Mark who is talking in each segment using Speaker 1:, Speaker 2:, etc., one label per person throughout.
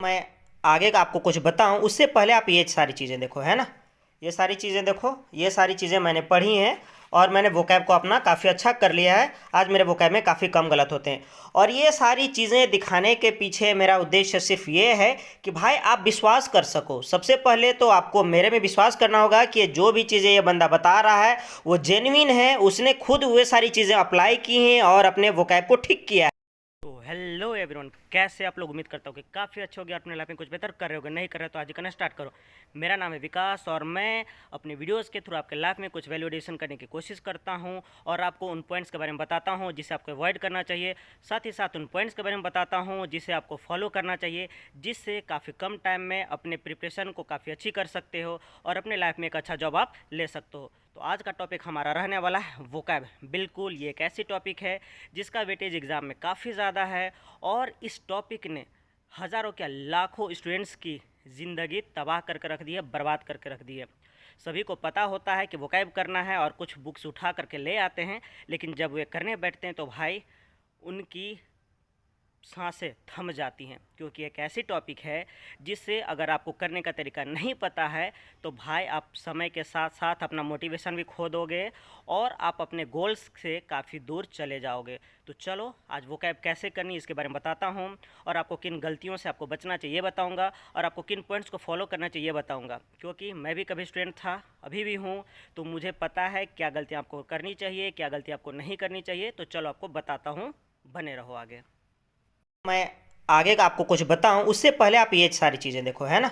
Speaker 1: मैं आगे का आपको कुछ बताऊं उससे पहले आप ये सारी चीज़ें देखो, है ना। ये सारी चीज़ें देखो, ये सारी चीज़ें मैंने पढ़ी हैं और मैंने वोकैब को अपना काफ़ी अच्छा कर लिया है। आज मेरे वोकैब में काफ़ी कम गलत होते हैं और ये सारी चीज़ें दिखाने के पीछे मेरा उद्देश्य सिर्फ ये है कि भाई आप विश्वास कर सको। सबसे पहले तो आपको मेरे में विश्वास करना होगा कि जो भी चीज़ें ये बंदा बता रहा है वो जेन्युइन है, उसने खुद वो सारी चीज़ें अप्लाई की हैं और अपने वोकैब को ठीक किया है। तो हेलो एवरीवन, कैसे आप लोग? उम्मीद करता हूँ कि काफ़ी अच्छे होगे, अपने लाइफ में कुछ बेहतर कर रहे होगे। नहीं कर रहे तो आज ही करना स्टार्ट करो। मेरा नाम है विकास और मैं अपने वीडियोस के थ्रू आपके लाइफ में कुछ वैल्यू एडिशन करने की कोशिश करता हूँ और आपको उन पॉइंट्स के बारे में बताता हूँ जिसे आपको अवॉइड करना चाहिए। साथ ही साथ उन पॉइंट्स के बारे में बताता हूँ जिसे आपको फॉलो करना चाहिए, जिससे काफ़ी कम टाइम में अपने प्रिपरेशन को काफ़ी अच्छी कर सकते हो और अपने लाइफ में एक अच्छा जॉब आप ले सकते हो। तो आज का टॉपिक हमारा रहने वाला है वोकैब। बिल्कुल ये एक ऐसी टॉपिक है जिसका वेटेज एग्ज़ाम में काफ़ी ज़्यादा है और इस टॉपिक ने हज़ारों क्या लाखों स्टूडेंट्स की ज़िंदगी तबाह करके रख दी है, बर्बाद करके रख दी है। सभी को पता होता है कि वोकैब करना है और कुछ बुक्स उठा करके ले आते हैं, लेकिन जब वे करने बैठते हैं तो भाई उनकी सांसें थम जाती हैं, क्योंकि एक ऐसी टॉपिक है जिससे अगर आपको करने का तरीका नहीं पता है तो भाई आप समय के साथ साथ अपना मोटिवेशन भी खो दोगे और आप अपने गोल्स से काफ़ी दूर चले जाओगे। तो चलो आज वोकैब कैसे करनी इसके बारे में बताता हूँ और आपको किन गलतियों से आपको बचना चाहिए बताऊँगा और आपको किन पॉइंट्स को फॉलो करना चाहिए बताऊँगा, क्योंकि मैं भी कभी स्टूडेंट था, अभी भी हूँ, तो मुझे पता है क्या गलतियाँ आपको करनी चाहिए, क्या गलती आपको नहीं करनी चाहिए। तो चलो आपको बताता हूँ, बने रहो आगे। मैं आगे का आपको कुछ बताऊं उससे पहले आप ये सारी चीज़ें देखो, है ना।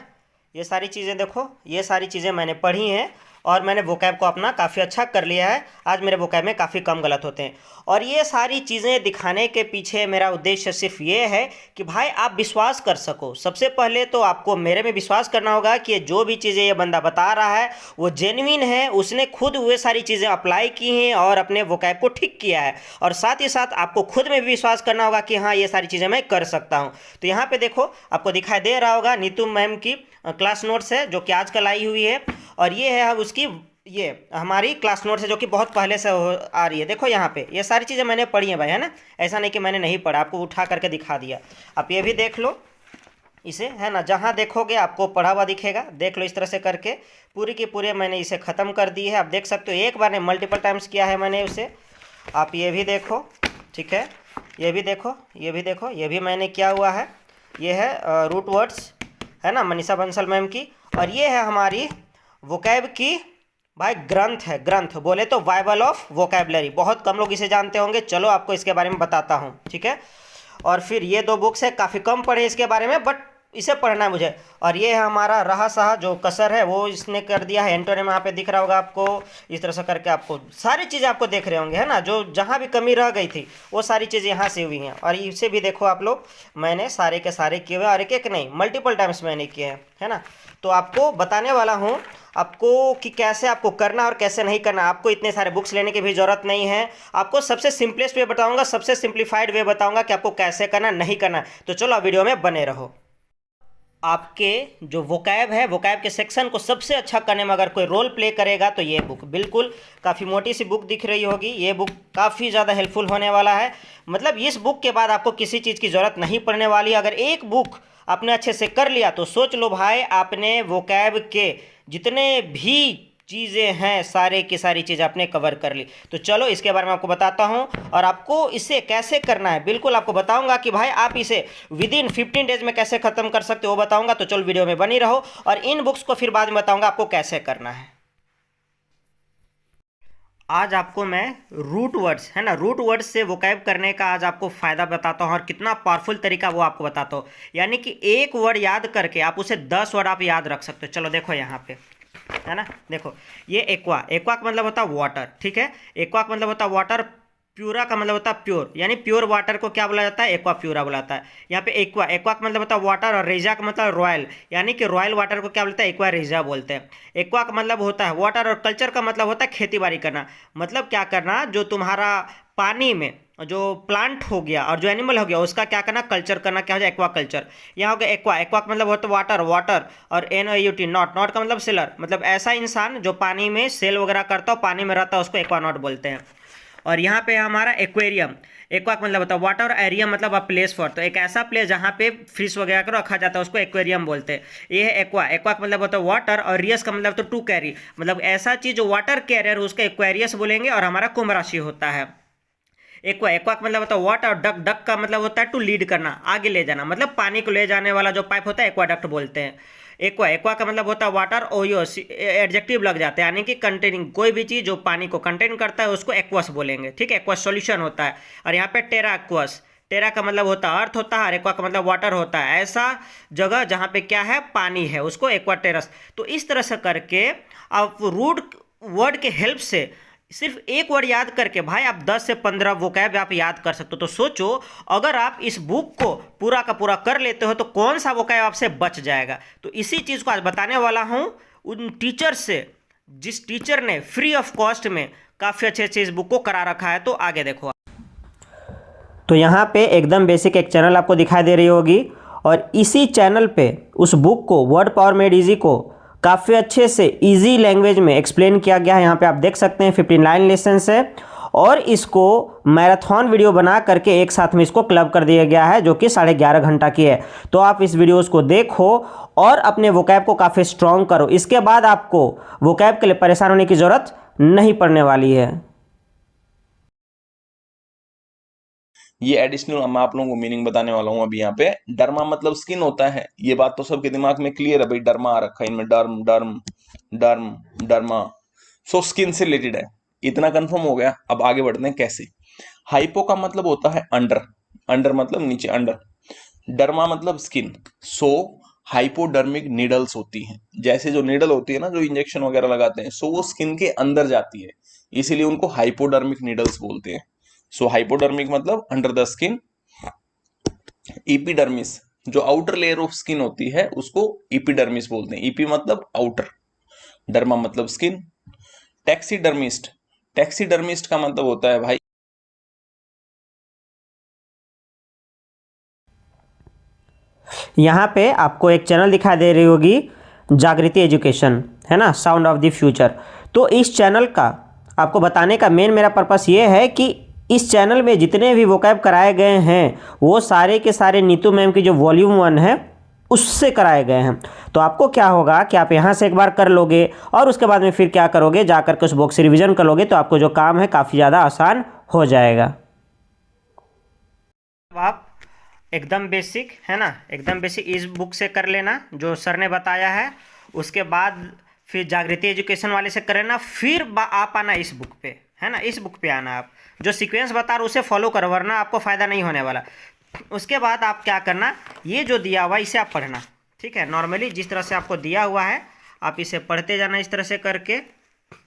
Speaker 1: ये सारी चीज़ें देखो, ये सारी चीज़ें मैंने पढ़ी हैं और मैंने वोकैब को अपना काफ़ी अच्छा कर लिया है। आज मेरे वोकैब में काफ़ी कम गलत होते हैं और ये सारी चीज़ें दिखाने के पीछे मेरा उद्देश्य सिर्फ ये है कि भाई आप विश्वास कर सको। सबसे पहले तो आपको मेरे में विश्वास करना होगा कि जो भी चीज़ें ये बंदा बता रहा है वो जेन्युइन है, उसने खुद वो सारी चीज़ें अप्लाई की हैं और अपने वोकैब को ठीक किया है। और साथ ही साथ आपको खुद में भी विश्वास करना होगा कि हाँ ये सारी चीज़ें मैं कर सकता हूँ। तो यहाँ पे देखो, आपको दिखाई दे रहा होगा नीतू मैम की क्लास नोट्स है जो कि आजकल आई हुई है और ये है उसकी, ये हमारी क्लास नोट्स है जो कि बहुत पहले से आ रही है। देखो यहाँ पे ये सारी चीज़ें मैंने पढ़ी हैं भाई, है ना। ऐसा नहीं कि मैंने नहीं पढ़ा, आपको उठा करके दिखा दिया। आप ये भी देख लो इसे, है ना। जहाँ देखोगे आपको पढ़ा हुआ दिखेगा, देख लो। इस तरह से करके पूरी की पूरी मैंने इसे ख़त्म कर दी है। आप देख सकते हो एक बार नहीं मल्टीपल टाइम्स किया है मैंने उसे। आप ये भी देखो, ठीक है। ये भी देखो, ये भी देखो, ये भी मैंने किया हुआ है। ये है रूट वर्ड्स, है ना, मनीषा बंसल मैम की। और ये है हमारी वोकैब की भाई ग्रंथ है, ग्रंथ बोले तो बाइबल ऑफ वोकैबलरी। बहुत कम लोग इसे जानते होंगे, चलो आपको इसके बारे में बताता हूँ, ठीक है। और फिर ये दो बुक्स है, काफ़ी कम पढ़े इसके बारे में बट इसे पढ़ना है मुझे। और ये है हमारा रहा सहा, जो कसर है वो इसने कर दिया है। एंटोनिम यहाँ पे दिख रहा होगा आपको। इस तरह से करके आपको सारी चीज़ें आपको देख रहे होंगे, है ना। जो जहाँ भी कमी रह गई थी वो सारी चीज़ें यहाँ से हुई हैं। और इसे भी देखो आप लोग, मैंने सारे के सारे किए हुए और एक एक नहीं मल्टीपल टाइम्स मैंने किए हैं, है ना। तो आपको बताने वाला हूँ आपको कि कैसे आपको करना और कैसे नहीं करना। आपको इतने सारे बुक्स लेने की भी ज़रूरत नहीं है। आपको सबसे सिंपलेस्ट वे बताऊंगा, सबसे सिंप्लीफाइड वे बताऊंगा कि आपको कैसे करना नहीं करना। तो चलो वीडियो में बने रहो। आपके जो वोकैब है, वोकैब के सेक्शन को सबसे अच्छा करने में अगर कोई रोल प्ले करेगा तो ये बुक, बिल्कुल काफ़ी मोटी सी बुक दिख रही होगी, ये बुक काफ़ी ज़्यादा हेल्पफुल होने वाला है। मतलब इस बुक के बाद आपको किसी चीज़ की ज़रूरत नहीं पड़ने वाली। अगर एक बुक आपने अच्छे से कर लिया तो सोच लो भाई आपने वोकैब के जितने भी चीज़ें हैं सारे की सारी चीज़ आपने कवर कर ली। तो चलो इसके बारे में आपको बताता हूँ और आपको इसे कैसे करना है बिल्कुल आपको बताऊंगा कि भाई आप इसे विद इन 15 डेज में कैसे ख़त्म कर सकते हो वो बताऊंगा। तो चलो वीडियो में बनी रहो और इन बुक्स को फिर बाद में बताऊंगा आपको कैसे करना है। आज आपको मैं रूट वर्ड्स, है ना, रूट वर्ड्स से वोकैब करने का आज आपको फ़ायदा बताता हूँ और कितना पावरफुल तरीका वो आपको बताता हूँ। यानी कि एक वर्ड याद करके आप उसे 10 वर्ड आप याद रख सकते हो। चलो देखो यहाँ पे, है ना। देखो ये एक्वा, एक्वा का मतलब होता है वाटर, ठीक है। एक्वा का मतलब होता है वाटर, प्यूरा का मतलब होता है प्योर, यानी प्योर वाटर को क्या बोला जाता है, एक्वा प्यूरा बोला जाता है। यहाँ पे एक्वा, एक्वा का मतलब होता है वाटर और रेजा का मतलब रॉयल, यानी कि रॉयल वाटर को क्या बोलते हैं, एक्वा रेजा बोलते हैं। एक्वा का मतलब होता है वाटर और कल्चर का मतलब होता है खेती बाड़ी करना। मतलब क्या करना, जो तुम्हारा पानी में जो प्लांट हो गया और जो एनिमल हो गया उसका क्या करना, कल्चर करना, क्या हो जाए एक्वा कल्चर। यहाँ हो गया एक्वा, एक्वा का मतलब होता है वाटर, वाटर और NOUT नॉट, नॉट का मतलब सेलर, मतलब ऐसा इंसान जो पानी में सेल वगैरह करता हो, पानी में रहता है, उसको एक्वा नॉट बोलते हैं। और यहाँ पे हमारा एक्वेरियम। एक्वा का मतलब होता है वाटर, और एरियम मतलब अ प्लेस फॉर, तो एक ऐसा प्लेस जहाँ पे फिश वगैरह को रखा जाता है उसको एक्वेरियम बोलते हैं। ये है एक्वा। एक्वा का मतलब होता है वाटर, और रियस का मतलब तो टू कैरी, मतलब ऐसा चीज़ जो वाटर कैरियर उसको एक्वेरियस बोलेंगे, और हमारा कुंभ राशि होता है। एक्वा, एक्वा का मतलब होता है वाटर, डक, डक का मतलब होता है टू लीड करना, आगे ले जाना, मतलब पानी को ले जाने वाला जो पाइप होता है एक्वाडक्ट बोलते हैं। एक्वा, एक्वा का मतलब होता है वाटर, ओयोस एडजेक्टिव लग जाता है, यानी कि कंटेनिंग, कोई भी चीज़ जो पानी को कंटेन करता है उसको एक्वस बोलेंगे, ठीक है। एक्वस सॉल्यूशन होता है। और यहाँ पे टेरा एक्वस, टेरा का मतलब होता है अर्थ होता है, और एक्वा का मतलब वाटर होता है, ऐसा जगह जहाँ पे क्या है, पानी है, उसको एक्वा टेरस। तो इस तरह से करके आप रूट वर्ड के हेल्प से सिर्फ एक वर्ड याद करके भाई आप 10 से 15 वोकैब आप याद कर सकते हो। तो सोचो अगर आप इस बुक को पूरा का पूरा कर लेते हो तो कौन सा वोकैब आपसे बच जाएगा। तो इसी चीज़ को आज बताने वाला हूँ उन टीचर से जिस टीचर ने फ्री ऑफ कॉस्ट में काफ़ी अच्छे अच्छे इस बुक को करा रखा है। तो आगे देखो। तो यहाँ पे एकदम बेसिक एक चैनल आपको दिखाई दे रही होगी, और इसी चैनल पे उस बुक को वर्ड पावर मेड इजी को काफ़ी अच्छे से इजी लैंग्वेज में एक्सप्लेन किया गया है। यहाँ पे आप देख सकते हैं 59 लेसन है, और इसको मैराथन वीडियो बना करके एक साथ में इसको क्लब कर दिया गया है, जो कि 11.5 घंटा की है। तो आप इस वीडियोस को देखो और अपने वोकैब को काफ़ी स्ट्रॉन्ग करो, इसके बाद आपको वोकैब के लिए परेशान होने की ज़रूरत नहीं पड़ने वाली है।
Speaker 2: ये एडिशनल मैं आप लोगों को मीनिंग बताने वाला हूँ अभी। यहाँ पे डर्मा मतलब स्किन होता है, ये बात तो सबके दिमाग में क्लियर है भाई, डर्मा आ रखा है इनमें, डर्म डर्म डर्म डर्मा, सो स्किन से रिलेटेड है, इतना कंफर्म हो गया। अब आगे बढ़ते हैं कैसे। हाइपो का मतलब होता है अंडर, अंडर मतलब नीचे, अंडर। डर्मा मतलब स्किन, सो हाइपोडर्मिक नीडल्स होती हैं, जैसे जो नीडल होती है ना जो इंजेक्शन वगैरह लगाते हैं, सो वो स्किन के अंदर जाती है, इसीलिए उनको हाइपोडर्मिक नीडल्स बोलते हैं। सो हाइपोडर्मिक मतलब अंडर द स्किन। इपिडर्मिस जो आउटर लेयर ऑफ स्किन होती है उसको इपिडर्मिस बोलते हैं, इपी मतलब आउटर, डर्मा मतलब स्किन। टैक्सीडर्मिस्ट, टैक्सीडर्मिस्ट का मतलब होता है भाई,
Speaker 1: यहाँ पे आपको एक चैनल दिखाई दे रही होगी, जागृति एजुकेशन, है ना, साउंड ऑफ द फ्यूचर। तो इस चैनल का आपको बताने का मेन मेरा पर्पस ये है कि इस चैनल में जितने भी वोकैब कराए गए हैं वो सारे के सारे नीतू मैम की जो वॉल्यूम 1 है उससे कराए गए हैं। तो आपको क्या होगा कि आप यहाँ से एक बार कर लोगे, और उसके बाद में फिर क्या करोगे, जाकर के उस बुक से रिविजन कर लोगे, तो आपको जो काम है काफ़ी ज़्यादा आसान हो जाएगा। आप एकदम बेसिक, है ना, एकदम बेसिक इस बुक से कर लेना जो सर ने बताया है, उसके बाद फिर जागृति एजुकेशन वाले से कर लेना, फिर आप आना इस बुक पे, है ना, इस बुक पे आना। आप जो सीक्वेंस बता रहे उसे फॉलो करो, वरना आपको फ़ायदा नहीं होने वाला। उसके बाद आप क्या करना, ये जो दिया हुआ इसे आप पढ़ना, ठीक है। नॉर्मली जिस तरह से आपको दिया हुआ है आप इसे पढ़ते जाना, इस तरह से करके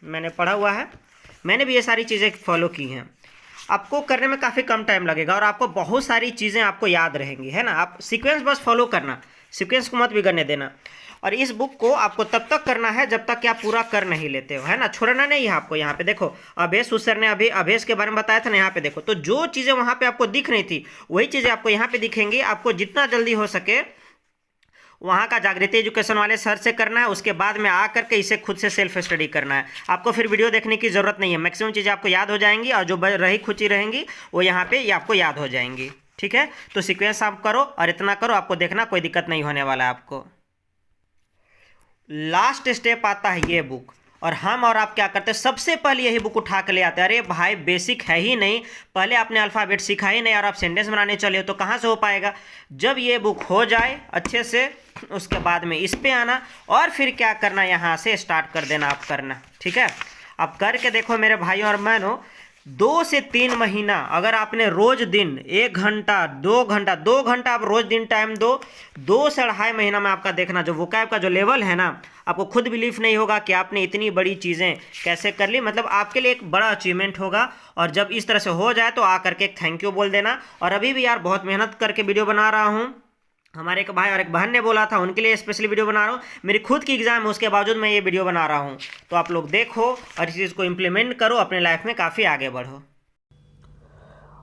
Speaker 1: मैंने पढ़ा हुआ है, मैंने भी ये सारी चीज़ें फॉलो की हैं। आपको करने में काफ़ी कम टाइम लगेगा और आपको बहुत सारी चीज़ें आपको याद रहेंगी, है ना। आप सीक्वेंस बस फॉलो करना, सीक्वेंस को मत बिगड़ने देना। और इस बुक को आपको तब तक करना है जब तक कि आप पूरा कर नहीं लेते हो, है ना, छोड़ना नहीं है आपको। यहाँ पे देखो अभेश सर ने अभी अभेश के बारे में बताया था ना, यहाँ पे देखो, तो जो चीज़ें वहाँ पे आपको दिख रही थी वही चीज़ें आपको यहाँ पे दिखेंगी। आपको जितना जल्दी हो सके वहाँ का जागृति एजुकेशन वाले सर से करना है, उसके बाद में आ करके इसे खुद से सेल्फ स्टडी करना है। आपको फिर वीडियो देखने की ज़रूरत नहीं है, मैक्सिमम चीज़ें आपको याद हो जाएंगी, और जो रही खुची रहेंगी वो यहाँ पे ये आपको याद हो जाएंगी, ठीक है। तो सीक्वेंस आप करो और इतना करो, आपको देखना कोई दिक्कत नहीं होने वाला है आपको। लास्ट स्टेप आता है ये बुक, और हम और आप क्या करते हैं, सबसे पहले यही बुक उठा के ले आते हैं। अरे भाई बेसिक है ही नहीं, पहले आपने अल्फ़ाबेट सीखा ही नहीं और आप सेंटेंस बनाने चले हो, तो कहाँ से हो पाएगा। जब ये बुक हो जाए अच्छे से उसके बाद में इस पे आना, और फिर क्या करना, यहाँ से स्टार्ट कर देना आप करना, ठीक है। अब करके देखो मेरे भाइयों और बहनों, 2 से 3 महीना अगर आपने रोज दिन 1 घंटा 2 घंटा आप रोज दिन टाइम दो, 2 से 2.5 महीना में आपका देखना जो वोकैब का जो लेवल है ना, आपको खुद बिलीफ नहीं होगा कि आपने इतनी बड़ी चीज़ें कैसे कर ली। मतलब आपके लिए एक बड़ा अचीवमेंट होगा। और जब इस तरह से हो जाए तो आकर के थैंक यू बोल देना। और अभी भी यार बहुत मेहनत करके वीडियो बना रहा हूँ, हमारे एक भाई और एक बहन ने बोला था, उनके लिए स्पेशली वीडियो बना रहा हूँ। मेरी खुद की एग्ज़ाम है उसके बावजूद मैं ये वीडियो बना रहा हूँ। तो आप लोग देखो और इस चीज़ को इम्प्लीमेंट करो, अपने लाइफ में काफ़ी आगे बढ़ो।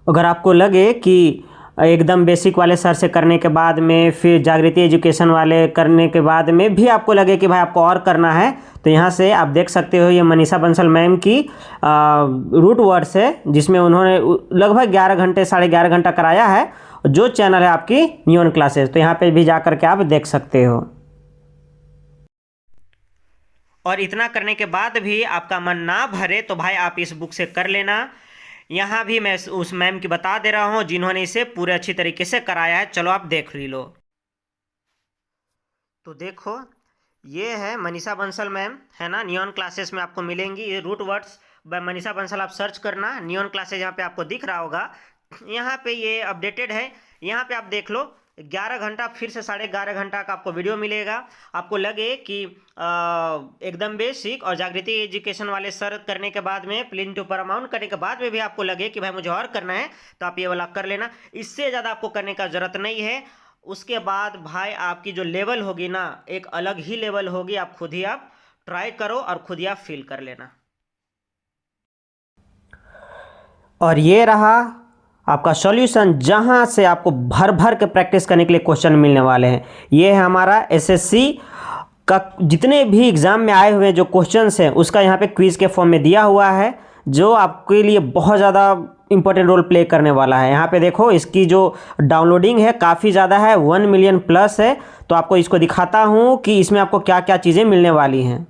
Speaker 1: अगर आपको लगे कि एकदम बेसिक वाले सर से करने के बाद में, फिर जागृति एजुकेशन वाले करने के बाद में भी आपको लगे कि भाई आपको और करना है, तो यहाँ से आप देख सकते हो ये मनीषा बंसल मैम की रूट वर्ड्स है, जिसमें उन्होंने लगभग 11 घंटे 11.5 घंटा कराया है, जो चैनल है आपकी नियॉन क्लासेस। तो यहाँ पे भी जा करके आप देख सकते हो। और इतना करने के बाद भी आपका मन ना भरे तो भाई आप इस बुक से कर लेना। यहाँ भी मैं उस मैम की बता दे रहा हूँ जिन्होंने इसे पूरे अच्छी तरीके से कराया है। चलो आप देख ही लो। तो देखो ये है मनीषा बंसल मैम, है ना, नियॉन क्लासेस में आपको मिलेंगी। ये root words by Manisha Bansal आप सर्च करना, नियॉन क्लासेस यहाँ पे आपको दिख रहा होगा। यहाँ पे ये अपडेटेड है, यहाँ पे आप देख लो 11 घंटा, फिर से 11.5 घंटा का आपको वीडियो मिलेगा। आपको लगे कि एकदम बेसिक और जागृति एजुकेशन वाले सर करने के बाद में, प्लेन टू पैरामाउंट करने के बाद में भी आपको लगे कि भाई मुझे और करना है, तो आप ये वाला कर लेना। इससे ज़्यादा आपको करने का ज़रूरत नहीं है। उसके बाद भाई आपकी जो लेवल होगी ना, एक अलग ही लेवल होगी। आप खुद ही आप ट्राई करो और खुद ही आप फील कर लेना। और ये रहा आपका सॉल्यूशन, जहां से आपको भर भर के प्रैक्टिस करने के लिए क्वेश्चन मिलने वाले हैं। ये है हमारा एसएससी का जितने भी एग्ज़ाम में आए हुए जो क्वेश्चंस हैं, उसका यहाँ पे क्विज़ के फॉर्म में दिया हुआ है, जो आपके लिए बहुत ज़्यादा इंपॉर्टेंट रोल प्ले करने वाला है। यहाँ पे देखो इसकी जो डाउनलोडिंग है काफ़ी ज़्यादा है, 1 मिलियन प्लस है। तो आपको इसको दिखाता हूँ कि इसमें आपको क्या क्या चीज़ें मिलने वाली हैं।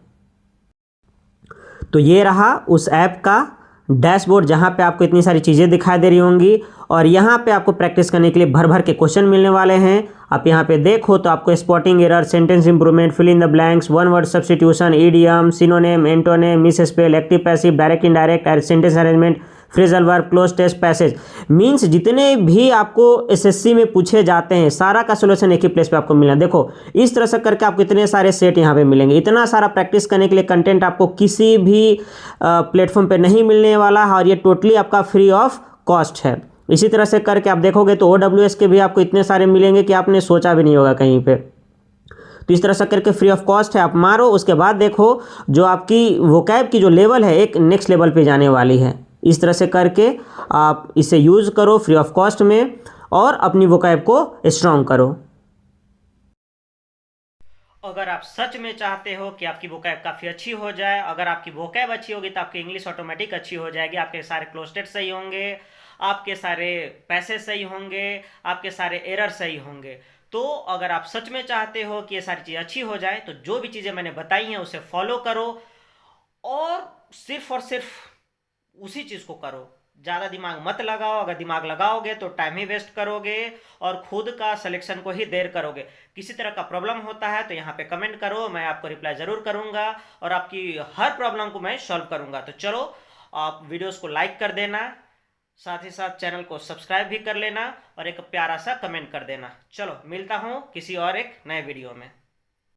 Speaker 1: तो ये रहा उस ऐप का डैशबोर्ड, जहाँ पे आपको इतनी सारी चीज़ें दिखाई दे रही होंगी, और यहाँ पे आपको प्रैक्टिस करने के लिए भर भर के क्वेश्चन मिलने वाले हैं। आप यहाँ पे देखो तो आपको spotting error, sentence improvement, fill in the blanks, one word substitution, idiom, synonym, antonym, miss spell, active passive, direct indirect, sentence arrangement, phrasal verb, cloze test, passage, means जितने भी आपको एसएससी में पूछे जाते हैं, सारा का सोल्यूशन एक ही प्लेस पे आपको मिलना। देखो इस तरह से करके आपको इतने सारे सेट यहाँ पे मिलेंगे। इतना सारा प्रैक्टिस करने के लिए कंटेंट आपको किसी भी प्लेटफॉर्म पे नहीं मिलने वाला है, और ये टोटली आपका फ्री ऑफ कॉस्ट है। इसी तरह से करके आप देखोगे तो OWS के भी आपको इतने सारे मिलेंगे कि आपने सोचा भी नहीं होगा कहीं पे। तो इस तरह से करके फ्री ऑफ कॉस्ट है, आप मारो। उसके बाद देखो जो आपकी वोकैब की जो लेवल है, एक नेक्स्ट लेवल पे जाने वाली है। इस तरह से करके आप इसे यूज़ करो फ्री ऑफ कॉस्ट में, और अपनी वोकैब को स्ट्रॉन्ग करो। अगर आप सच में चाहते हो कि आपकी वोकैब काफ़ी अच्छी हो जाए, अगर आपकी वोकैब अच्छी होगी तो आपकी इंग्लिश ऑटोमेटिक अच्छी हो जाएगी। आपके सारे क्लोज टेस्ट सही होंगे, आपके सारे पैसे सही होंगे, आपके सारे एरर सही होंगे। तो अगर आप सच में चाहते हो कि ये सारी चीज़ें अच्छी हो जाए, तो जो भी चीज़ें मैंने बताई हैं उसे फॉलो करो, और सिर्फ उसी चीज़ को करो। ज़्यादा दिमाग मत लगाओ। अगर दिमाग लगाओगे तो टाइम ही वेस्ट करोगे और खुद का सिलेक्शन को ही देर करोगे। किसी तरह का प्रॉब्लम होता है तो यहाँ पे कमेंट करो, मैं आपको रिप्लाई ज़रूर करूँगा और आपकी हर प्रॉब्लम को मैं सॉल्व करूँगा। तो चलो आप वीडियोस को लाइक कर देना, साथ ही साथ चैनल को सब्सक्राइब भी कर लेना और एक प्यारा सा कमेंट कर देना। चलो मिलता हूँ किसी और एक नए वीडियो में।